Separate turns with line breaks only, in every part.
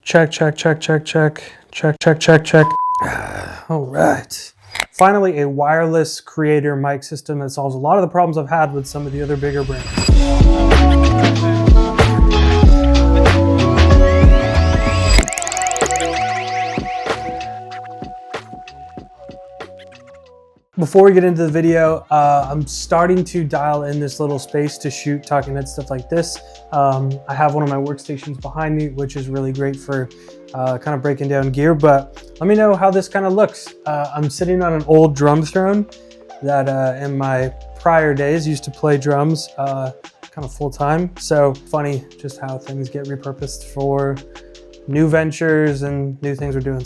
Check, check, check, check, check, check, check, check, check. All right. Finally, a wireless creator mic system that solves a lot of the problems I've had with some of the other bigger brands. Before we get into the video, I'm starting to dial in this little space to shoot talking head stuff like this. I have one of my workstations behind me, which is really great for kind of breaking down gear, but let me know how this kind of looks. I'm sitting on an old drum throne that in my prior days used to play drums kind of full time. So funny just how things get repurposed for new ventures and new things we're doing.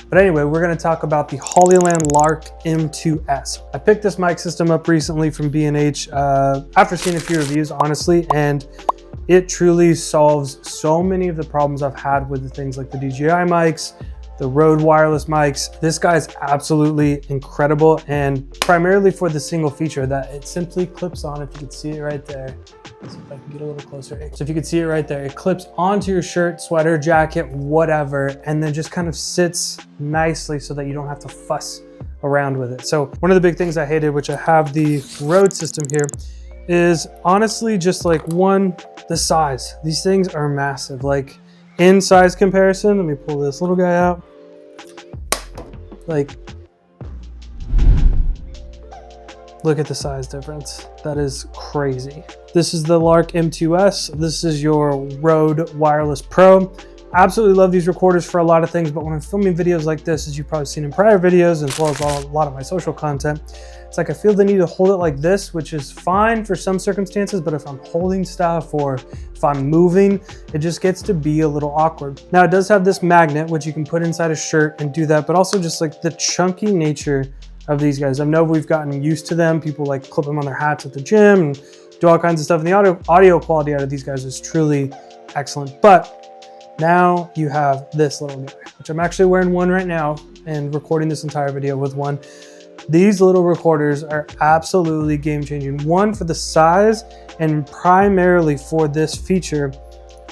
But anyway, we're gonna talk about the Hollyland Lark M2S. I picked this mic system up recently from B&H after seeing a few reviews, honestly, and it truly solves so many of the problems I've had with the things like the DJI mics, the Rode wireless mics. This guy's absolutely incredible, and primarily for the single feature that it simply clips on. If you can see it right there. Let's see if I can get a little closer. So if you can see it right there, it clips onto your shirt, sweater, jacket, whatever, and then just kind of sits nicely so that you don't have to fuss around with it. So one of the big things I hated, which I have the Rode system here, is honestly just like the size. These things are massive. Like in size comparison, let me pull this little guy out. Like, look at the size difference. That is crazy. This is the Lark M2S. This is your Rode Wireless Pro. Absolutely love these recorders for a lot of things, but when I'm filming videos like this, as you've probably seen in prior videos, as well as a lot of my social content, it's like I feel the need to hold it like this, which is fine for some circumstances, but if I'm holding stuff or if I'm moving, it just gets to be a little awkward. Now it does have this magnet, which you can put inside a shirt and do that, but also just like the chunky nature of these guys. I know we've gotten used to them. People like clip them on their hats at the gym and do all kinds of stuff. And the audio quality out of these guys is truly excellent. But now you have this little guy, which I'm actually wearing one right now and recording this entire video with one. These little recorders are absolutely game changing. One, for the size, and primarily for this feature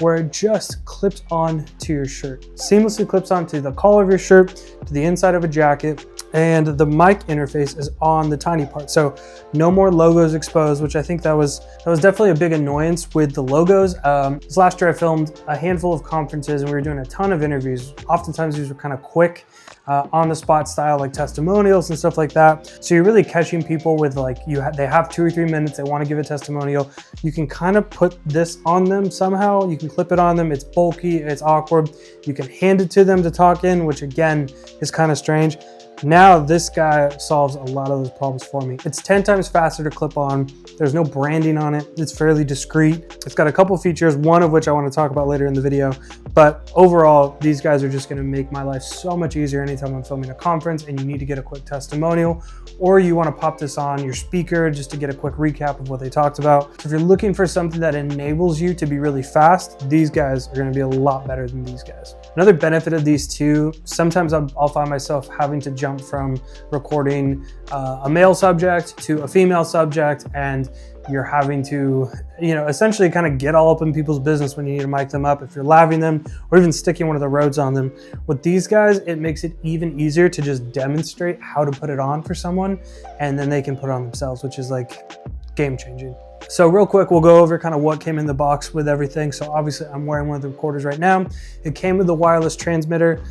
where it just clips on to your shirt. Seamlessly clips onto the collar of your shirt, to the inside of a jacket, and the mic interface is on the tiny part. So no more logos exposed, which I think that was definitely a big annoyance with the logos. This last year I filmed a handful of conferences and we were doing a ton of interviews. Oftentimes these were kind of quick, on the spot style, like testimonials and stuff like that. So you're really catching people with like, they have 2 or 3 minutes, they want to give a testimonial. You can kind of put this on them somehow. You can clip it on them. It's bulky, it's awkward. You can hand it to them to talk in, which again is kind of strange. Now this guy solves a lot of those problems for me. It's 10 times faster to clip on. There's no branding on it. It's fairly discreet. It's got a couple features, one of which I want to talk about later in the video. But overall, these guys are just going to make my life so much easier anytime I'm filming a conference and you need to get a quick testimonial, or you want to pop this on your speaker just to get a quick recap of what they talked about. So if you're looking for something that enables you to be really fast, these guys are going to be a lot better than these guys. Another benefit of these two, sometimes I'll find myself having to jump from recording a male subject to a female subject, and you're having to, essentially kind of get all up in people's business when you need to mic them up if you're laving them or even sticking one of the Rodes on them. With these guys, it makes it even easier to just demonstrate how to put it on for someone, and then they can put it on themselves, which is like game changing. So real quick, we'll go over kind of what came in the box with everything. So obviously I'm wearing one of the recorders right now. It came with the wireless transmitter,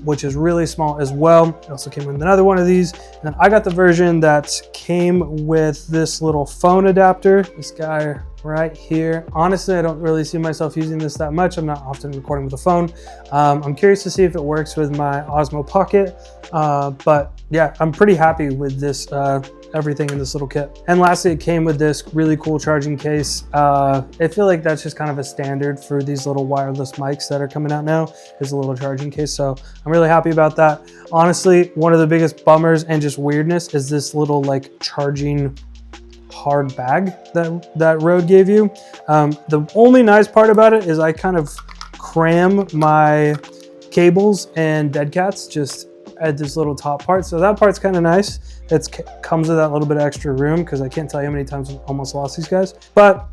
which is really small as well. It also came with another one of these. And then I got the version that came with this little phone adapter, this guy right here. Honestly, I don't really see myself using this that much. I'm not often recording with a phone. I'm curious to see if it works with my Osmo Pocket, but yeah, I'm pretty happy with this, everything in this little kit. And lastly, it came with this really cool charging case. I feel like that's just kind of a standard for these little wireless mics that are coming out now, is a little charging case. So I'm really happy about that. Honestly, one of the biggest bummers and just weirdness is this little like charging hard bag that Rode gave you. The only nice part about it is I kind of cram my cables and dead cats just at this little top part. So that part's kind of nice. It comes with that little bit of extra room, because I can't tell you how many times I've almost lost these guys. But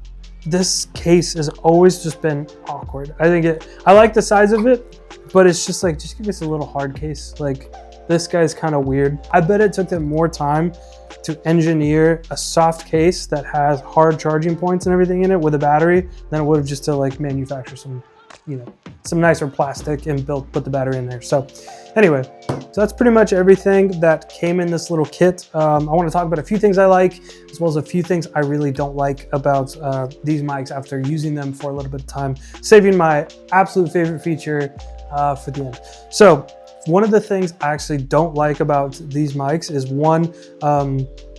this case has always just been awkward. I like the size of it, but it's just like, just give us a little hard case. Like, this guy's kind of weird. I bet it took them more time to engineer a soft case that has hard charging points and everything in it with a battery than it would have just to like manufacture some, you know, some nicer plastic and put the battery in there. So anyway, so that's pretty much everything that came in this little kit. I want to talk about a few things I like, as well as a few things I really don't like about these mics after using them for a little bit of time, saving my absolute favorite feature for the end. So one of the things I actually don't like about these mics is one,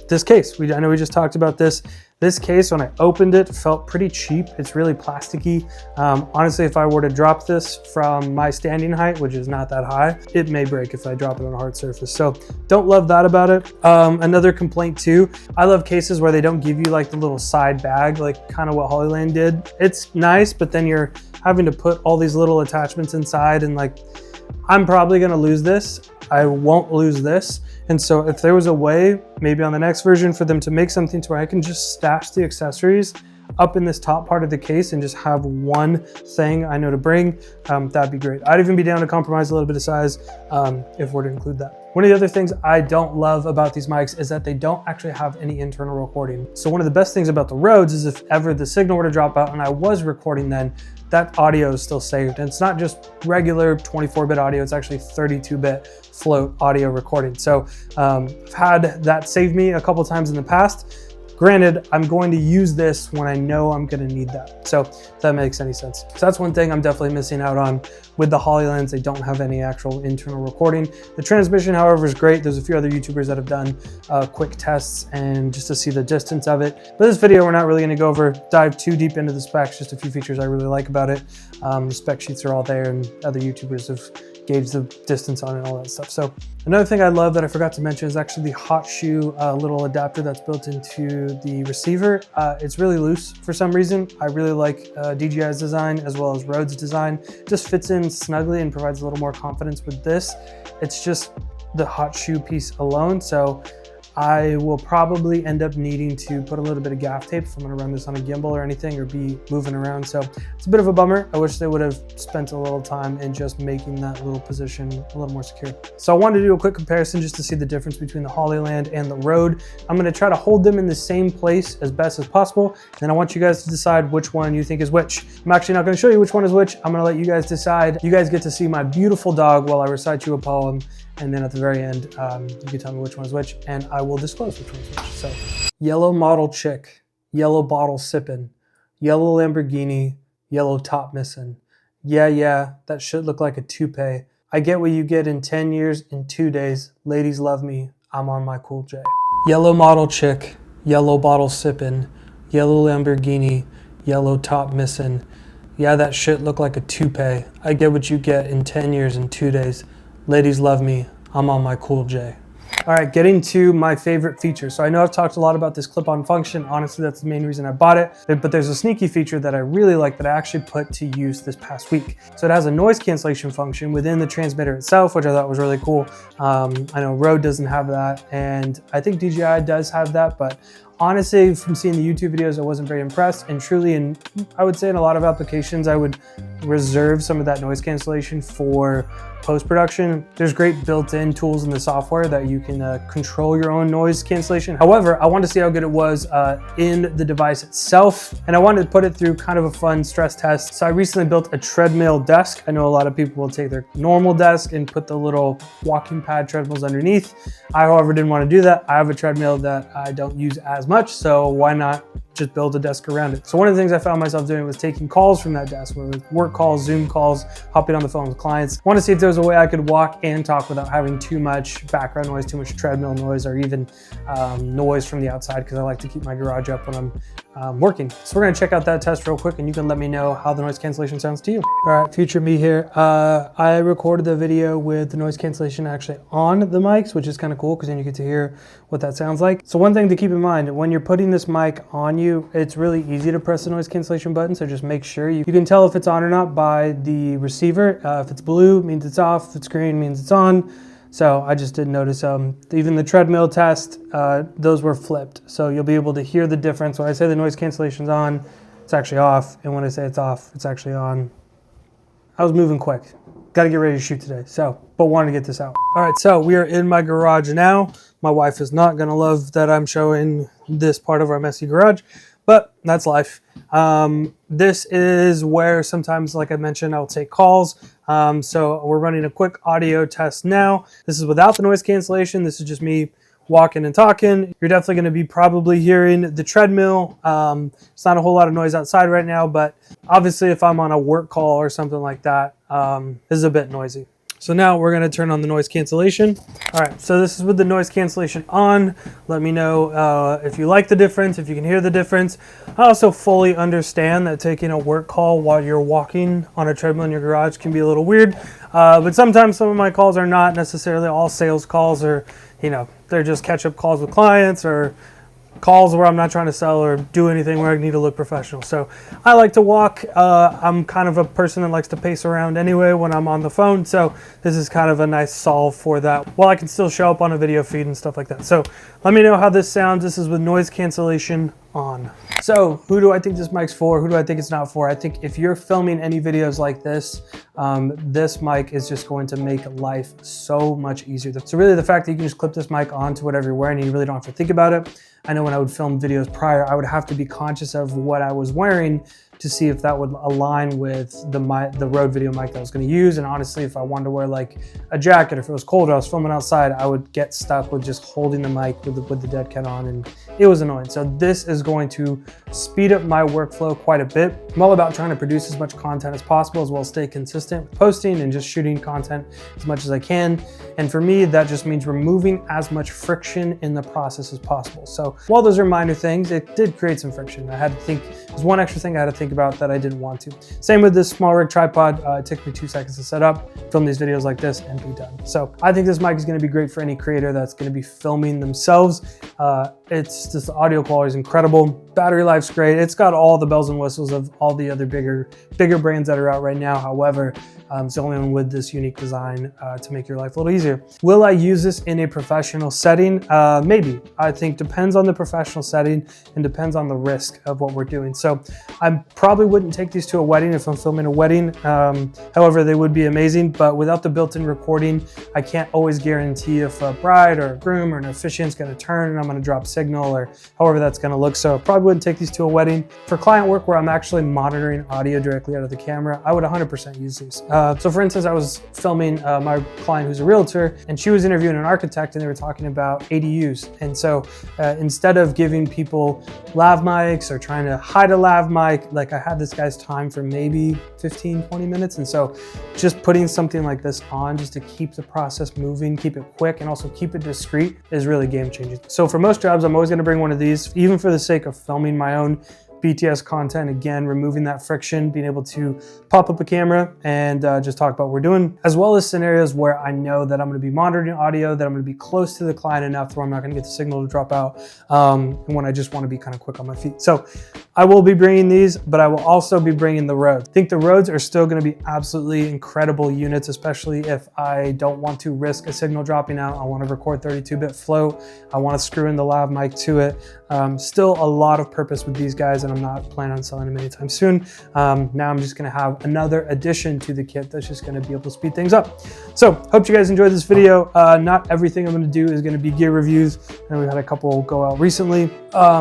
this case. I know we just talked about this. This case, when I opened it, felt pretty cheap. It's really plasticky. Honestly, if I were to drop this from my standing height, which is not that high, it may break if I drop it on a hard surface. So don't love that about it. Another complaint too, I love cases where they don't give you like the little side bag, like kind of what Hollyland did. It's nice, but then you're having to put all these little attachments inside, and like, I'm probably gonna lose this. I won't lose this. And so if there was a way, maybe on the next version, for them to make something to where I can just stash the accessories up in this top part of the case and just have one thing I know to bring, that'd be great. I'd even be down to compromise a little bit of size if we're to include that. One of the other things I don't love about these mics is that they don't actually have any internal recording. So one of the best things about the Rodes is if ever the signal were to drop out and I was recording then, that audio is still saved. And it's not just regular 24-bit audio, it's actually 32-bit float audio recording. So I've had that save me a couple times in the past. Granted, I'm going to use this when I know I'm gonna need that. So if that makes any sense. So that's one thing I'm definitely missing out on with the Hollylands. They don't have any actual internal recording. The transmission, however, is great. There's a few other YouTubers that have done quick tests and just to see the distance of it. But this video, we're not really gonna dive too deep into the specs, just a few features I really like about it. The spec sheets are all there and other YouTubers have gauge the distance on it and all that stuff. So another thing I love that I forgot to mention is actually the hot shoe little adapter that's built into the receiver. It's really loose for some reason. I really like DJI's design as well as Rode's design. It just fits in snugly and provides a little more confidence with this. It's just the hot shoe piece alone. So I will probably end up needing to put a little bit of gaff tape if I'm gonna run this on a gimbal or anything or be moving around. So it's a bit of a bummer. I wish they would have spent a little time in just making that little position a little more secure. So I wanted to do a quick comparison just to see the difference between the Hollyland and the Rode. I'm gonna try to hold them in the same place as best as possible. And then I want you guys to decide which one you think is which. I'm actually not gonna show you which one is which. I'm gonna let you guys decide. You guys get to see my beautiful dog while I recite you a poem. And then at the very end, you can tell me which one is which, and I will disclose which one is which. So, yellow model chick, yellow bottle sippin', yellow Lamborghini, yellow top missing. Yeah, that should look like a toupee. I get what you get in 10 years in 2 days. Ladies love me, I'm on my cool J. Yellow model chick, yellow bottle sippin', yellow Lamborghini, yellow top missing. Yeah, that shit look like a toupee. I get what you get in 10 years in 2 days. Ladies love me, I'm on my cool J. All right, getting to my favorite feature. So I know I've talked a lot about this clip-on function. Honestly, that's the main reason I bought it. But there's a sneaky feature that I really like that I actually put to use this past week. So it has a noise cancellation function within the transmitter itself, which I thought was really cool. I know Rode doesn't have that, and I think DJI does have that, but honestly, from seeing the YouTube videos, I wasn't very impressed. And truly, I would say in a lot of applications, I would reserve some of that noise cancellation for post-production. There's great built-in tools in the software that you can control your own noise cancellation. However, I wanted to see how good it was in the device itself, and I wanted to put it through kind of a fun stress test. So I recently built a treadmill desk. I know a lot of people will take their normal desk and put the little walking pad treadmills underneath. I, however, didn't want to do that. I have a treadmill that I don't use as much, so why not just build a desk around it? So one of the things I found myself doing was taking calls from that desk, whether it's work calls, Zoom calls, hopping on the phone with clients. I want to see if there was a way I could walk and talk without having too much background noise, too much treadmill noise, or even noise from the outside, because I like to keep my garage up when I'm working. So we're gonna check out that test real quick, and you can let me know how the noise cancellation sounds to you. All right, future me here. I recorded the video with the noise cancellation actually on the mics, which is kind of cool because then you get to hear what that sounds like. So one thing to keep in mind, when you're putting this mic on you, it's really easy to press the noise cancellation button, so just make sure you can tell if it's on or not by the receiver. If it's blue, it means it's off. If it's green, it means it's on. So I just didn't notice, even the treadmill test, those were flipped. So you'll be able to hear the difference. When I say the noise cancellation's on, it's actually off. And when I say it's off, it's actually on. I was moving quick. Got to get ready to shoot today. So, but wanted to get this out. All right, so we are in my garage now. My wife is not gonna love that I'm showing this part of our messy garage, but that's life. This is where sometimes, like I mentioned, I'll take calls. So we're running a quick audio test now. This is without the noise cancellation. This is just me walking and talking. You're definitely going to be probably hearing the treadmill. It's not a whole lot of noise outside right now, but obviously if I'm on a work call or something like that, this is a bit noisy. So now we're going to turn on the noise cancellation. All right, so this is with the noise cancellation on. Let me know if you like the difference, if you can hear the difference. I also fully understand that taking a work call while you're walking on a treadmill in your garage can be a little weird. But sometimes some of my calls are not necessarily all sales calls, or, you know, they're just catch-up calls with clients, or calls where I'm not trying to sell or do anything where I need to look professional. So I like to walk. I'm kind of a person that likes to pace around anyway when I'm on the phone. So this is kind of a nice solve for that, while I can still show up on a video feed and stuff like that. So let me know how this sounds. This is with noise cancellation on. So who do I think this mic's for? Who do I think it's not for? I think if you're filming any videos like this, this mic is just going to make life so much easier. So really the fact that you can just clip this mic onto whatever you're wearing and you really don't have to think about it. I know when I would film videos prior, I would have to be conscious of what I was wearing to see if that would align with the Rode video mic that I was going to use. And honestly, if I wanted to wear like a jacket, if it was cold or I was filming outside, I would get stuck with just holding the mic with the dead cat on, and it was annoying. So this is going to speed up my workflow quite a bit. I'm all about trying to produce as much content as possible, as well as stay consistent with posting and just shooting content as much as I can. And for me, that just means removing as much friction in the process as possible. So while those are minor things, it did create some friction. I had to think, there's one extra thing I had to think about that I didn't want to. Same with this small rig tripod. It took me 2 seconds to set up, film these videos like this, and be done. So I think this mic is going to be great for any creator that's going to be filming themselves. It's just, the audio quality is incredible. Battery life's great. It's got all the bells and whistles of all the other bigger brands that are out right now. However, it's the only one with this unique design to make your life a little easier. Will I use this in a professional setting? Maybe. I think depends on the professional setting and depends on the risk of what we're doing. So I probably wouldn't take these to a wedding if I'm filming a wedding. However, they would be amazing, but without the built-in recording, I can't always guarantee if a bride or a groom or an officiant's going to turn and I'm going to drop signal, or however that's going to look. So I probably wouldn't take these to a wedding. For client work where I'm actually monitoring audio directly out of the camera, I would 100% use these. So for instance, I was filming my client who's a realtor, and she was interviewing an architect, and they were talking about ADUs. And so instead of giving people lav mics or trying to hide a lav mic, like I had this guy's time for maybe 15, 20 minutes. And so just putting something like this on just to keep the process moving, keep it quick, and also keep it discreet is really game changing. So for most jobs, I'm always going to bring one of these, even for the sake of filming my own BTS content. Again, removing that friction, being able to pop up a camera and just talk about what we're doing, as well as scenarios where I know that I'm going to be monitoring audio, that I'm going to be close to the client enough where I'm not going to get the signal to drop out, and when I just want to be kind of quick on my feet. So I will be bringing these, but I will also be bringing the Rode. I think the Rodes are still going to be absolutely incredible units, especially if I don't want to risk a signal dropping out. I want to record 32-bit float. I want to screw in the lav mic to it. Still a lot of purpose with these guys, and I'm not planning on selling them anytime soon. Now I'm just going to have another addition to the kit that's just going to be able to speed things up. So hope you guys enjoyed this video. Not everything I'm going to do is going to be gear reviews, and we've had a couple go out recently.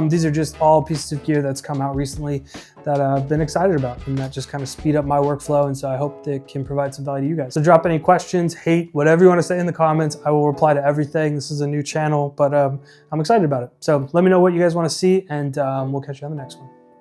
These are just all pieces of gear that's come out recently that I've been excited about, and that just kind of speed up my workflow. And so I hope they can provide some value to you guys. So drop any questions, hate, whatever you want to say in the comments. I will reply to everything. This is a new channel, but I'm excited about it. So let me know what you guys want to see, and we'll catch you on the next one.